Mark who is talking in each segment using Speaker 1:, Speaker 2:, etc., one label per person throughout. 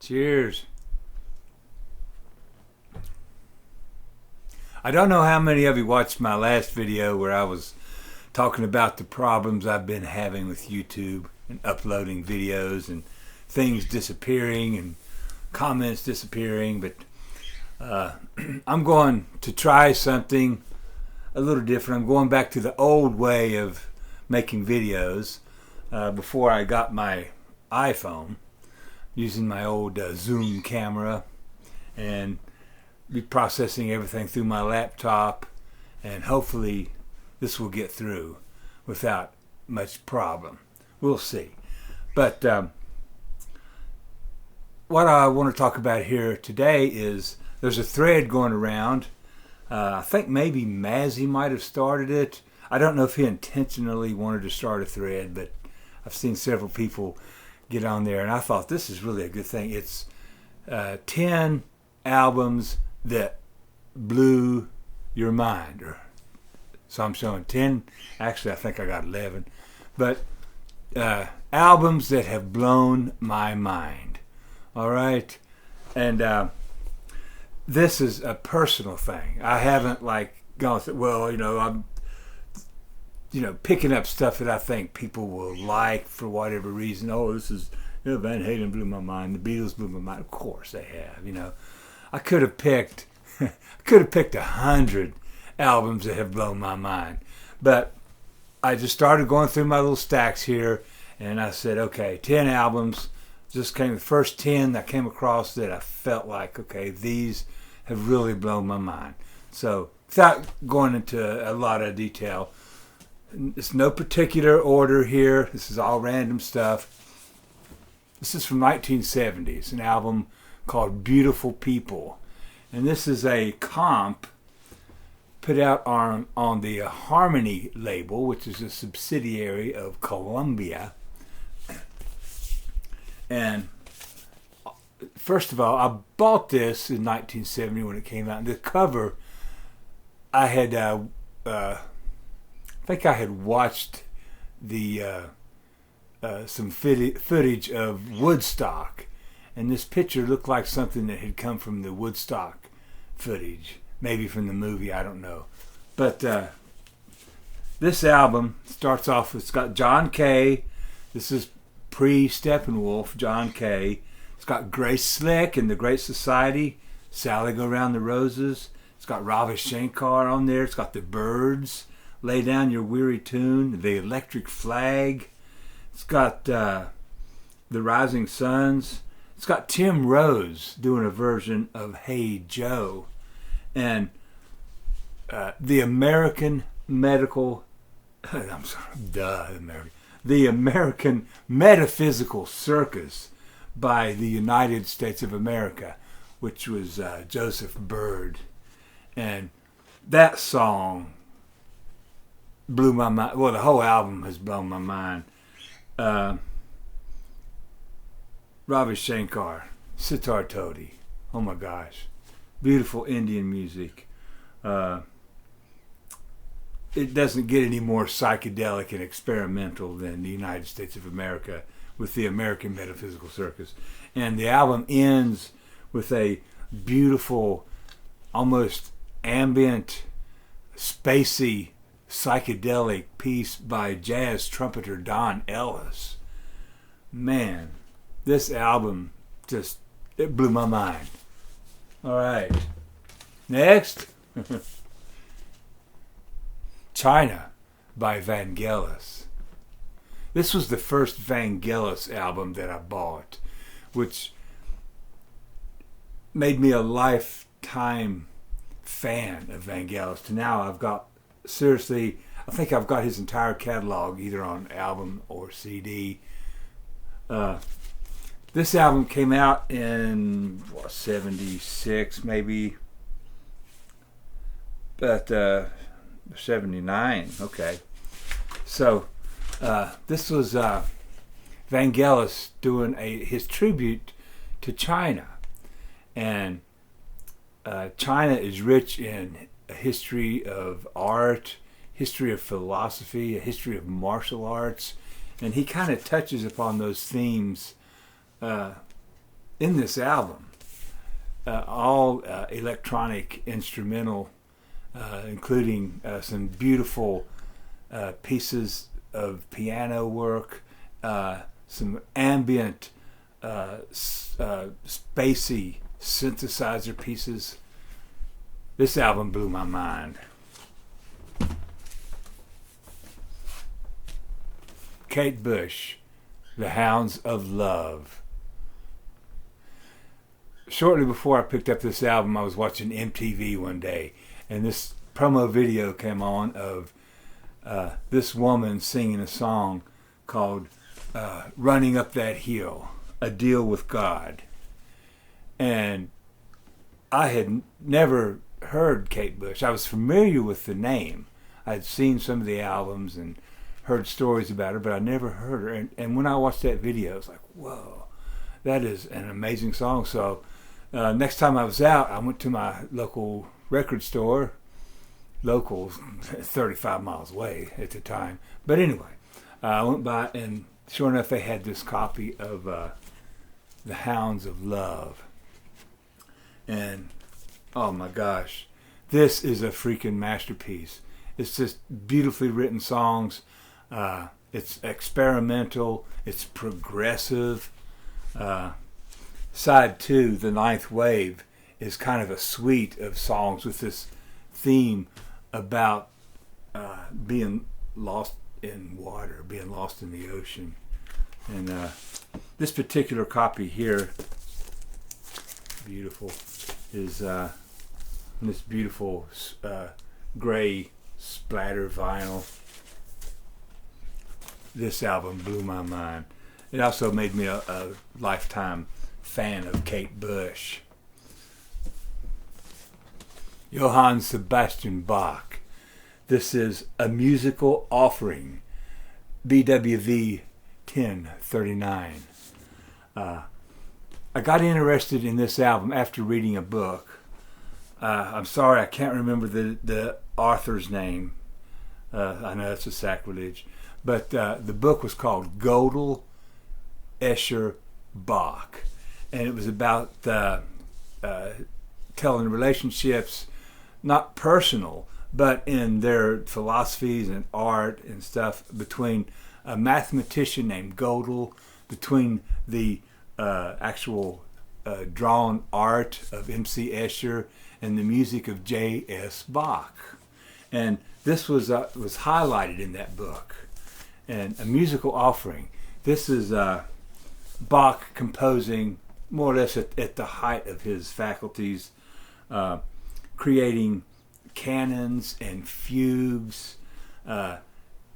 Speaker 1: Cheers. I don't know how many of you watched my last video where I was talking about the problems I've been having with YouTube and uploading videos and things disappearing and comments disappearing, but I'm going to try something a little different. I'm going back to the old way of making videos before I got my iPhone, using my old Zoom camera, and be processing everything through my laptop, and hopefully this will get through without much problem. We'll see. But what I want to talk about here today is there's a thread going around. I think maybe Mazzy might have started it. I don't know if he intentionally wanted to start a thread, but I've seen several people get on there, and I thought this is really a good thing. It's 10 albums that blew your mind. So I'm showing 10. Actually, I think I got 11. But albums that have blown my mind. All right? And this is a personal thing. I haven't gone through, I'm picking up stuff that I think people will like for whatever reason. Oh, this is, Van Halen blew my mind. The Beatles blew my mind. Of course they have, I could have picked 100 albums that have blown my mind. But I just started going through my little stacks here, and I said, okay, 10 albums. Just came the first 10 that came across that I felt like, okay, these have really blown my mind. So without going into a lot of detail, it's no particular order here. This is all random stuff. This is from 1970s, an album called Beautiful People. And this is a comp put out on the Harmony label, which is a subsidiary of Columbia. And first of all, I bought this in 1970 when it came out. And the cover, I had, I think I had watched the some footage of Woodstock. And this picture looked like something that had come from the Woodstock footage. Maybe from the movie, I don't know. But this album starts off, it's got John Kay. This is pre-Steppenwolf, John Kay. It's got Grace Slick and the Great Society, Sally Go Round the Roses. It's got Ravi Shankar on there. It's got the Byrds, Lay Down Your Weary Tune, the Electric Flag. It's got the Rising Suns. It's got Tim Rose doing a version of Hey Joe. And the American Medical, the American Metaphysical Circus by the United States of America, which was Joseph Byrd. And that song blew my mind. Well, the whole album has blown my mind. Ravi Shankar, Sitar Todi. Oh my gosh. Beautiful Indian music. It doesn't get any more psychedelic and experimental than the United States of America with the American Metaphysical Circus. And the album ends with a beautiful, almost ambient, spacey, psychedelic piece by jazz trumpeter Don Ellis. Man, this album it blew my mind. All right. Next. China by Vangelis. This was the first Vangelis album that I bought, which made me a lifetime fan of Vangelis. To now I've got, seriously, I think I've got his entire catalog either on album or CD. This album came out in 76 maybe, but 79. Okay, so this was Vangelis doing his tribute to China, and China is rich in a history of art, history of philosophy, a history of martial arts, and he kind of touches upon those themes in this album, all electronic instrumental, including some beautiful pieces of piano work, some ambient, spacey synthesizer pieces. This album blew my mind. Kate Bush, The Hounds of Love. Shortly before I picked up this album, I was watching MTV one day, and this promo video came on of this woman singing a song called Running Up That Hill, A Deal with God. And I had never heard Kate Bush. I was familiar with the name. I'd seen some of the albums and heard stories about her, but I never heard her. And when I watched that video, I was like, whoa, that is an amazing song. So next time I was out, I went to my local record store, local, 35 miles away at the time. But anyway, I went by, and sure enough, they had this copy of The Hounds of Love. And oh my gosh, this is a freaking masterpiece. It's just beautifully written songs. It's experimental. It's progressive. Side 2, The Ninth Wave, is kind of a suite of songs with this theme about being lost in water, being lost in the ocean. And this particular copy here, beautiful, is this beautiful gray splatter vinyl. This album blew my mind. It also made me a lifetime fan of Kate Bush. Johann Sebastian Bach. This is A Musical Offering, BWV 1039. I got interested in this album after reading a book. I'm sorry, I can't remember the author's name. I know it's a sacrilege. But the book was called Gödel, Escher, Bach. And it was about telling relationships, not personal, but in their philosophies and art and stuff, between a mathematician named Gödel, between the actual drawn art of M.C. Escher, and the music of J.S. Bach. And this was highlighted in that book. And A Musical Offering. This is Bach composing more or less at the height of his faculties, creating canons and fugues.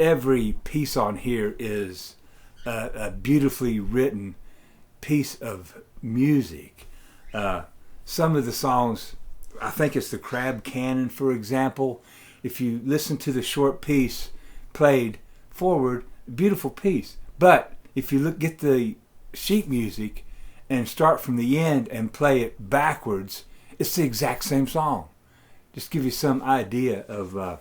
Speaker 1: Every piece on here is a beautifully written piece of music. Some of the songs, I think it's the Crab Canon, for example. If you listen to the short piece played forward, beautiful piece. But if you get the sheet music and start from the end and play it backwards, it's the exact same song. Just give you some idea of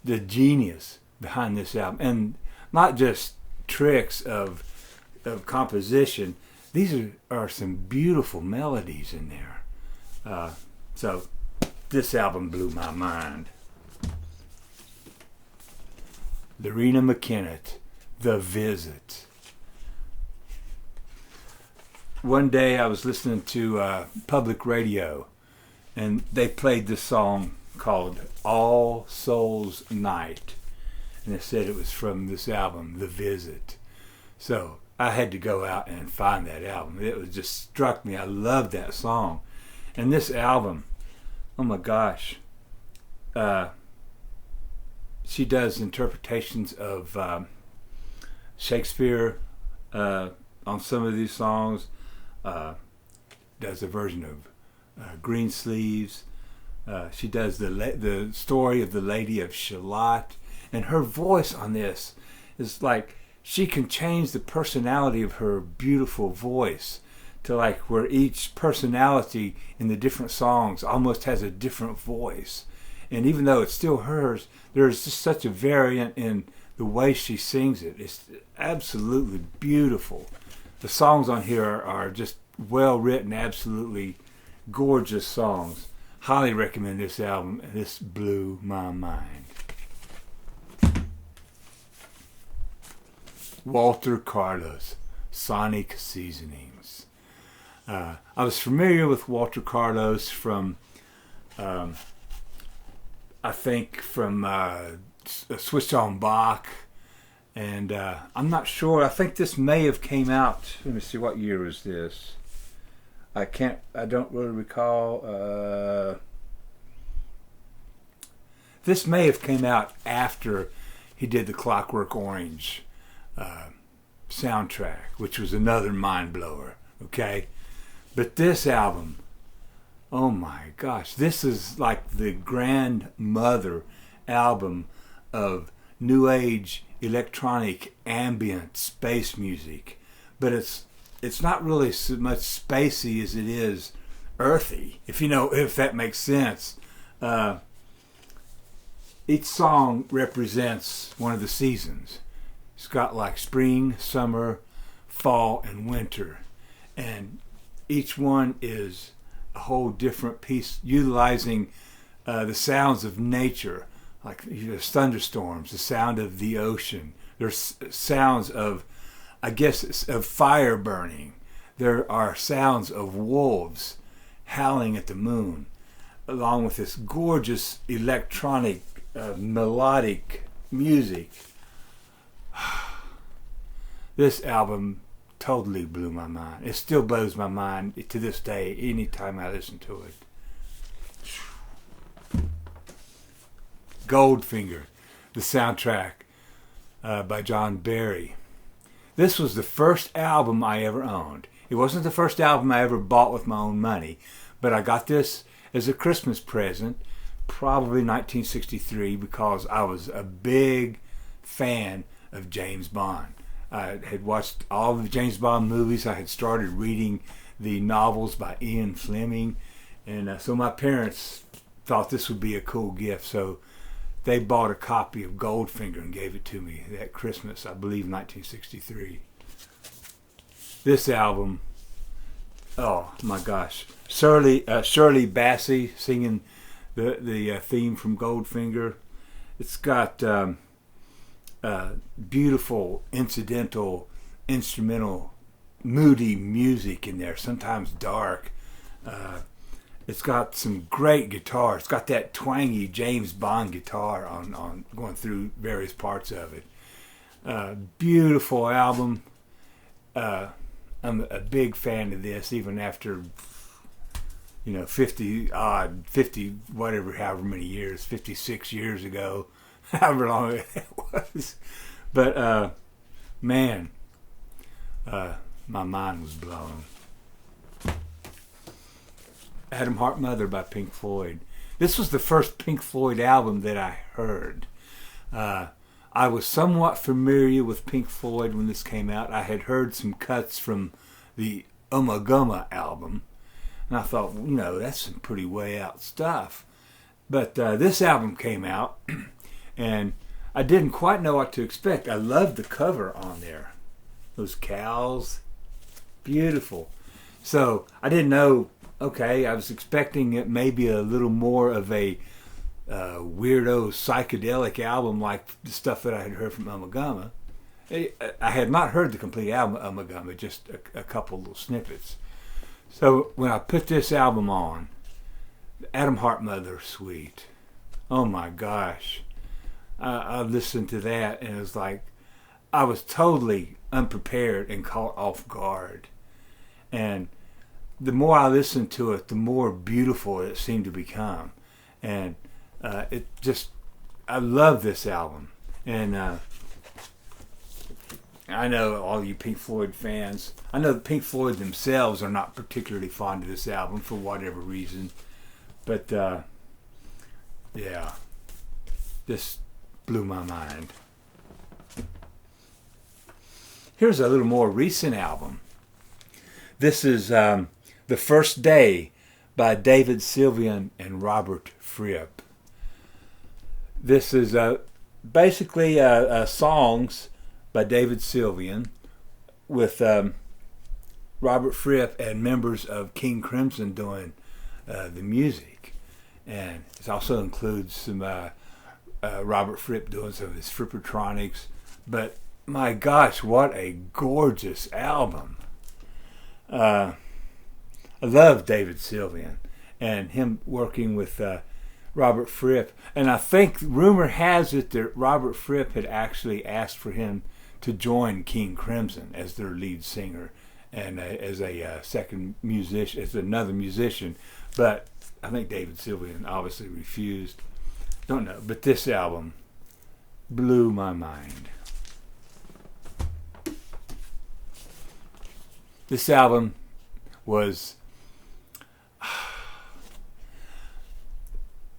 Speaker 1: the genius behind this album, and not just tricks of composition. These are some beautiful melodies in there. So this album blew my mind. Loreena McKennitt, The Visit. One day I was listening to public radio, and they played this song called All Souls Night, and it said it was from this album, The Visit. So I had to go out and find that album. It was just struck me. I loved that song. And this album, oh my gosh, she does interpretations of Shakespeare on some of these songs. Does a version of Greensleeves. She does the story of the Lady of Shalott, and her voice on this is like she can change the personality of her beautiful voice to like where each personality in the different songs almost has a different voice. And even though it's still hers, there's just such a variant in the way she sings it. It's absolutely beautiful. The songs on here are just well written, absolutely gorgeous songs. Highly recommend this album. This blew my mind. Walter Carlos, Sonic Seasonings. I was familiar with Walter Carlos from, I think, from Switched on Bach, and I'm not sure. I think this may have came out. Let me see, what year was this? I don't really recall. This may have came out after he did the Clockwork Orange soundtrack, which was another mind blower. Okay, but this album, oh my gosh, this is like the grandmother album of new age electronic ambient space music, but it's not really so much spacey as it is earthy, if that makes sense. Each song represents one of the seasons. It's got like spring, summer, fall, and winter. And each one is a whole different piece, utilizing the sounds of nature, like there's thunderstorms, the sound of the ocean. There's sounds of, of fire burning. There are sounds of wolves howling at the moon, along with this gorgeous electronic, melodic music. This album totally blew my mind. It still blows my mind to this day, anytime I listen to it. Goldfinger, the soundtrack by John Barry. This was the first album I ever owned. It wasn't the first album I ever bought with my own money, but I got this as a Christmas present, probably 1963, because I was a big fan of James Bond. I had watched all the James Bond movies. I had started reading the novels by Ian Fleming, and so my parents thought this would be a cool gift, so they bought a copy of Goldfinger and gave it to me that Christmas, I believe 1963. This album, oh my gosh, Shirley Bassey singing the theme from Goldfinger. It's got beautiful incidental, instrumental, moody music in there, sometimes dark. It's got some great guitar. It's got that twangy James Bond guitar on going through various parts of it. Beautiful album. I'm a big fan of this, even after 50 whatever, however many years, 56 years ago, however long it was. But man, my mind was blown. Atom Heart Mother by Pink Floyd. This was the first Pink Floyd album that I heard. I was somewhat familiar with Pink Floyd when this came out. I had heard some cuts from the Ummagumma album, and I thought, that's some pretty way out stuff. But this album came out, and I didn't quite know what to expect. I loved the cover on there. Those cows, beautiful. So I didn't know. Okay, I was expecting it maybe a little more of a weirdo psychedelic album like the stuff that I had heard from Ummagumma. I had not heard the complete album of Ummagumma, just a couple little snippets. So when I put this album on, the Atom Heart Mother Suite, oh my gosh, I listened to that and it was like I was totally unprepared and caught off guard. And the more I listened to it, the more beautiful it seemed to become. And I love this album. And I know all you Pink Floyd fans, I know the Pink Floyd themselves are not particularly fond of this album for whatever reason. But yeah, this blew my mind. Here's a little more recent album. This is The First Day by David Sylvian and Robert Fripp. This is basically songs by David Sylvian with Robert Fripp and members of King Crimson doing the music, and it also includes some Robert Fripp doing some of his Frippertronics. But my gosh, what a gorgeous album! I love David Sylvian and him working with Robert Fripp, and I think rumor has it that Robert Fripp had actually asked for him to join King Crimson as their lead singer and as a second musician, as another musician. But I think David Sylvian obviously refused. Don't know, but this album blew my mind. This album was,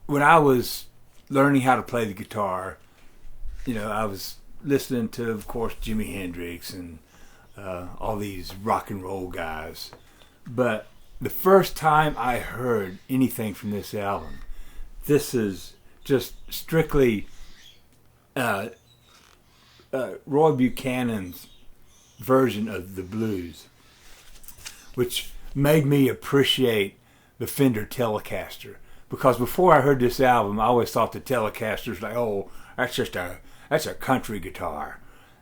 Speaker 1: when I was learning how to play the guitar, I was listening to, of course, Jimi Hendrix and all these rock and roll guys. But the first time I heard anything from this album, this is just strictly Roy Buchanan's version of the blues, which made me appreciate the Fender Telecaster. Because before I heard this album, I always thought the Telecaster's like, oh, that's a country guitar,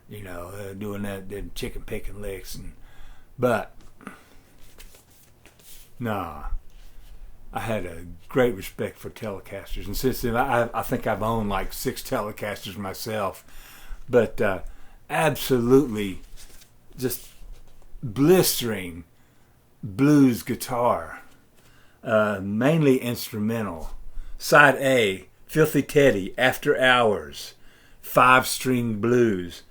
Speaker 1: doing that chicken picking licks. But nah, I had a great respect for Telecasters, and since then I think I've owned like 6 Telecasters myself. But absolutely, just blistering blues guitar. Mainly instrumental. Side A, Filthy Teddy, After Hours, 5-string blues,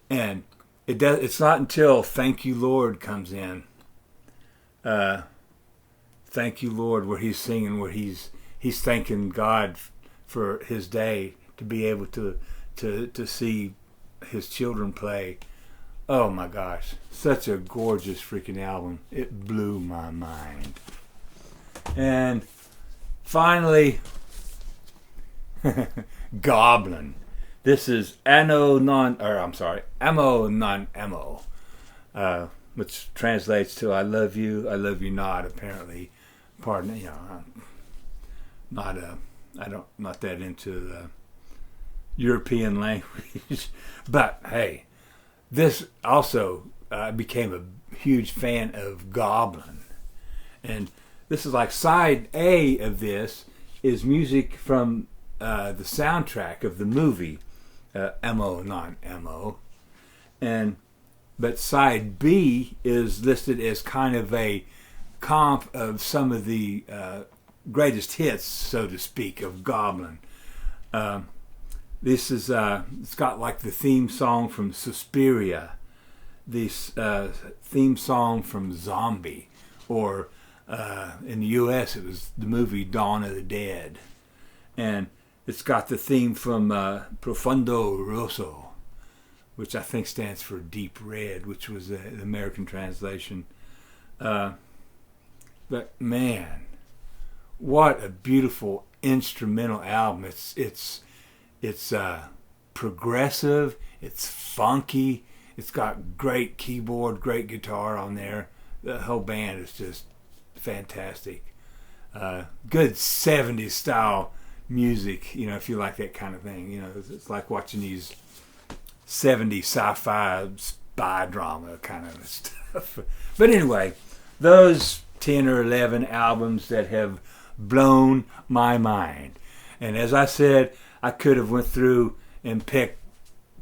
Speaker 1: and it's not until Thank You Lord comes in. Thank You Lord, where he's singing, where he's thanking God for his day to be able to see his children play. Oh my gosh, such a gorgeous freaking album. It blew my mind. And finally, Goblin. This is Amo Non Amo, which translates to I love you not. Apparently, pardon, not that into the European language, but hey, this also became a huge fan of Goblin, and this is like side A of this is music from the soundtrack of the movie Amo Non Amo, but side B is listed as kind of a comp of some of the greatest hits, so to speak, of Goblin. This is it's got like the theme song from Suspiria, this theme song from Zombie, or in the U.S. it was the movie Dawn of the Dead, and it's got the theme from Profundo Rosso, which I think stands for Deep Red, which was the American translation. But man, what a beautiful instrumental album! It's progressive, it's funky, it's got great keyboard, great guitar on there. The whole band is just fantastic. Good 70s style music, if you like that kind of thing. It's like watching these 70s sci-fi spy drama kind of stuff. But anyway, those 10 or 11 albums that have blown my mind. And as I said, I could have went through and picked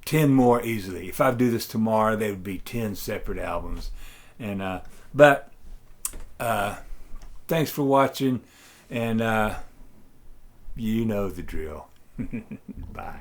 Speaker 1: 10 more easily. If I do this tomorrow, they would be 10 separate albums. And thanks for watching, and you know the drill. Bye.